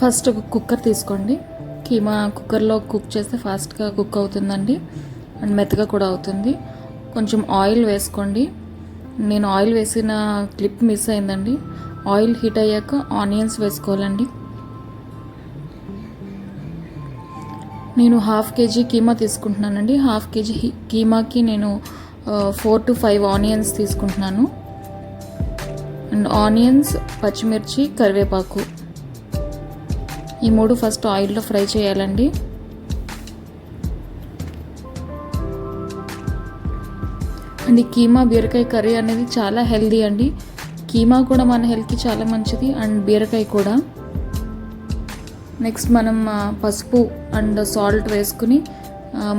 First ఒక cooker తీసుకోండి. కీమా కుక్కర్లో కుక్ చేస్తే ఫాస్ట్గా కుక్ అవుతుందండి అండ్ మెత్తగా కూడా అవుతుంది. కొంచెం ఆయిల్ వేసుకోండి. నేను ఆయిల్ వేసిన క్లిప్ మిస్ అయిందండి. ఆయిల్ హీట్ అయ్యాక ఆనియన్స్ వేసుకోవాలండి. నేను 1/2 kg కీమా తీసుకుంటున్నానండి. 1/2 kg కీమాకి నేను 4 to 5 ఆనియన్స్ తీసుకుంటున్నాను. అండ్ ఆనియన్స్, పచ్చిమిర్చి, కరివేపాకు ఈ 3 ఫస్ట్ ఆయిల్లో ఫ్రై చేయాలండి. అండ్ ఈ కీమా బీరకాయ కర్రీ అనేది చాలా హెల్దీ అండి. కీమా కూడా మన హెల్త్కి చాలా మంచిది అండ్ బీరకాయ కూడా. నెక్స్ట్ మనం పసుపు అండ్ సాల్ట్ వేసుకుని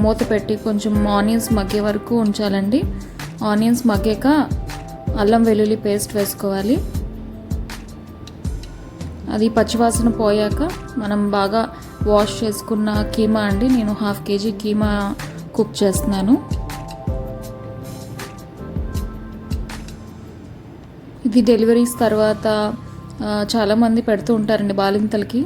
మూత పెట్టి కొంచెం ఆనియన్స్ మగ్గే వరకు ఉంచాలండి. ఆనియన్స్ మగ్గాక అల్లం వెల్లుల్లి పేస్ట్ వేసుకోవాలి. అది పచ్చివాసన పోయాక మనం బాగా వాష్ చేసుకున్న కీమా అండి. నేను 1/2 kg కీమా కుక్ చేస్తున్నాను. ఇది డెలివరీస్ తర్వాత చాలామంది పెడుతూ ఉంటారండి బాలింతలకి.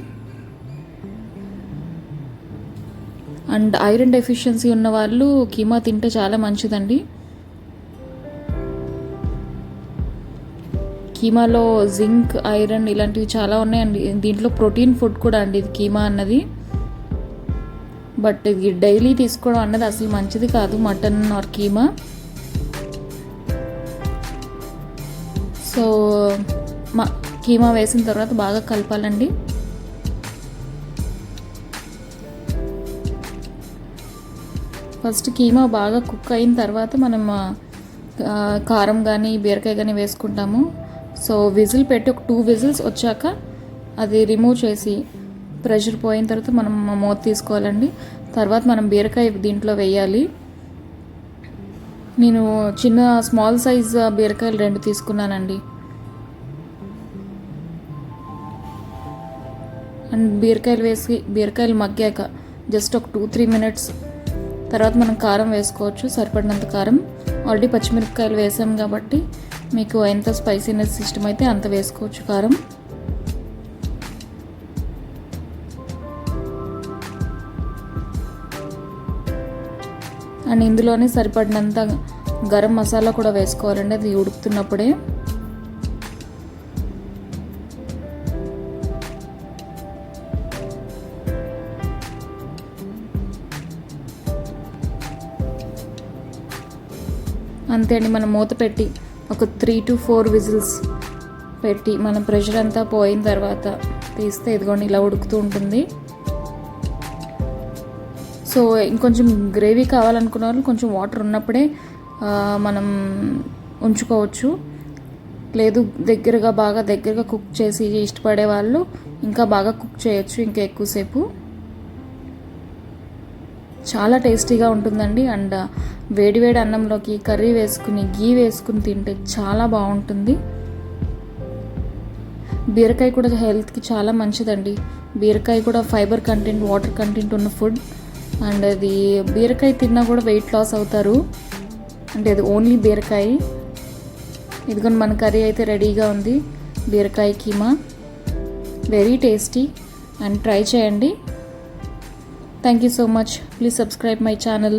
అండ్ ఐరన్ డెఫిషియన్సీ ఉన్న వాళ్ళు కీమా తింటే చాలా మంచిదండి. కీమాలో జింక్, ఐరన్ ఇలాంటివి చాలా ఉన్నాయండి. దీంట్లో ప్రోటీన్ ఫుడ్ కూడా అండి ఇది కీమా అన్నది. బట్ ఇది డైలీ తీసుకోవడం అన్నది అసలు మంచిది కాదు, mutton are keema. So keema వేసిన తర్వాత బాగా కలపాలండి. ఫస్ట్ కీమా బాగా కుక్ అయిన తర్వాత మనం కారం కానీ బీరకాయ కానీ వేసుకుంటాము. సో విజిల్ పెట్టి ఒక 2 విజిల్స్ వచ్చాక అది రిమూవ్ చేసి ప్రెషర్ పోయిన తర్వాత మనం మూత తీసుకోవాలండి. తర్వాత మనం బీరకాయ దీంట్లో వేయాలి. నేను చిన్న స్మాల్ సైజ్ బీరకాయలు 2 తీసుకున్నానండి. అండ్ బీరకాయలు మగ్గాక జస్ట్ ఒక 2-3 మినిట్స్ తర్వాత మనం కారం వేసుకోవచ్చు, సరిపడినంత కారం. ఆల్రెడీ పచ్చిమిరపకాయలు వేసాం కాబట్టి మీకు ఎంత స్పైసీనెస్ ఇష్టం అయితే అంత వేసుకోవచ్చు కారం. అండ్ ఇందులోనే సరిపడినంత గరం మసాలా కూడా వేసుకోవాలండి అది ఉడుకుతున్నప్పుడే. అంతే అండి. మనం మూత పెట్టి ఒక 3 to 4 విజిల్స్ పెట్టి మన ప్రెషర్ అంతా పోయిన తర్వాత తీస్తే ఇదిగోండి ఇలా ఉడుకుతూ ఉంటుంది. సో ఇంకొంచెం గ్రేవీ కావాలనుకున్న వాళ్ళు కొంచెం వాటర్ ఉన్నప్పుడే మనం ఉంచుకోవచ్చు. లేదు బాగా దగ్గరగా కుక్ చేసి ఇష్టపడే వాళ్ళు ఇంకా బాగా కుక్ చేయొచ్చు, ఇంకా ఎక్కువసేపు. చాలా టేస్టీగా ఉంటుందండి. అండ్ వేడివేడి అన్నంలోకి కర్రీ వేసుకుని గీ వేసుకుని తింటే చాలా బాగుంటుంది. బీరకాయ కూడా హెల్త్కి చాలా మంచిదండి. బీరకాయ కూడా ఫైబర్ కంటెంట్, వాటర్ కంటెంట్ ఉన్న ఫుడ్. అండ్ అది బీరకాయ తిన్నా కూడా వెయిట్ లాస్ అవుతారు. అంటే అది ఓన్లీ బీరకాయ. ఇదిగోని మన కర్రీ అయితే రెడీగా ఉంది. బీరకాయ keema very tasty and try చేయండి. Thank you so much. Please subscribe my channel.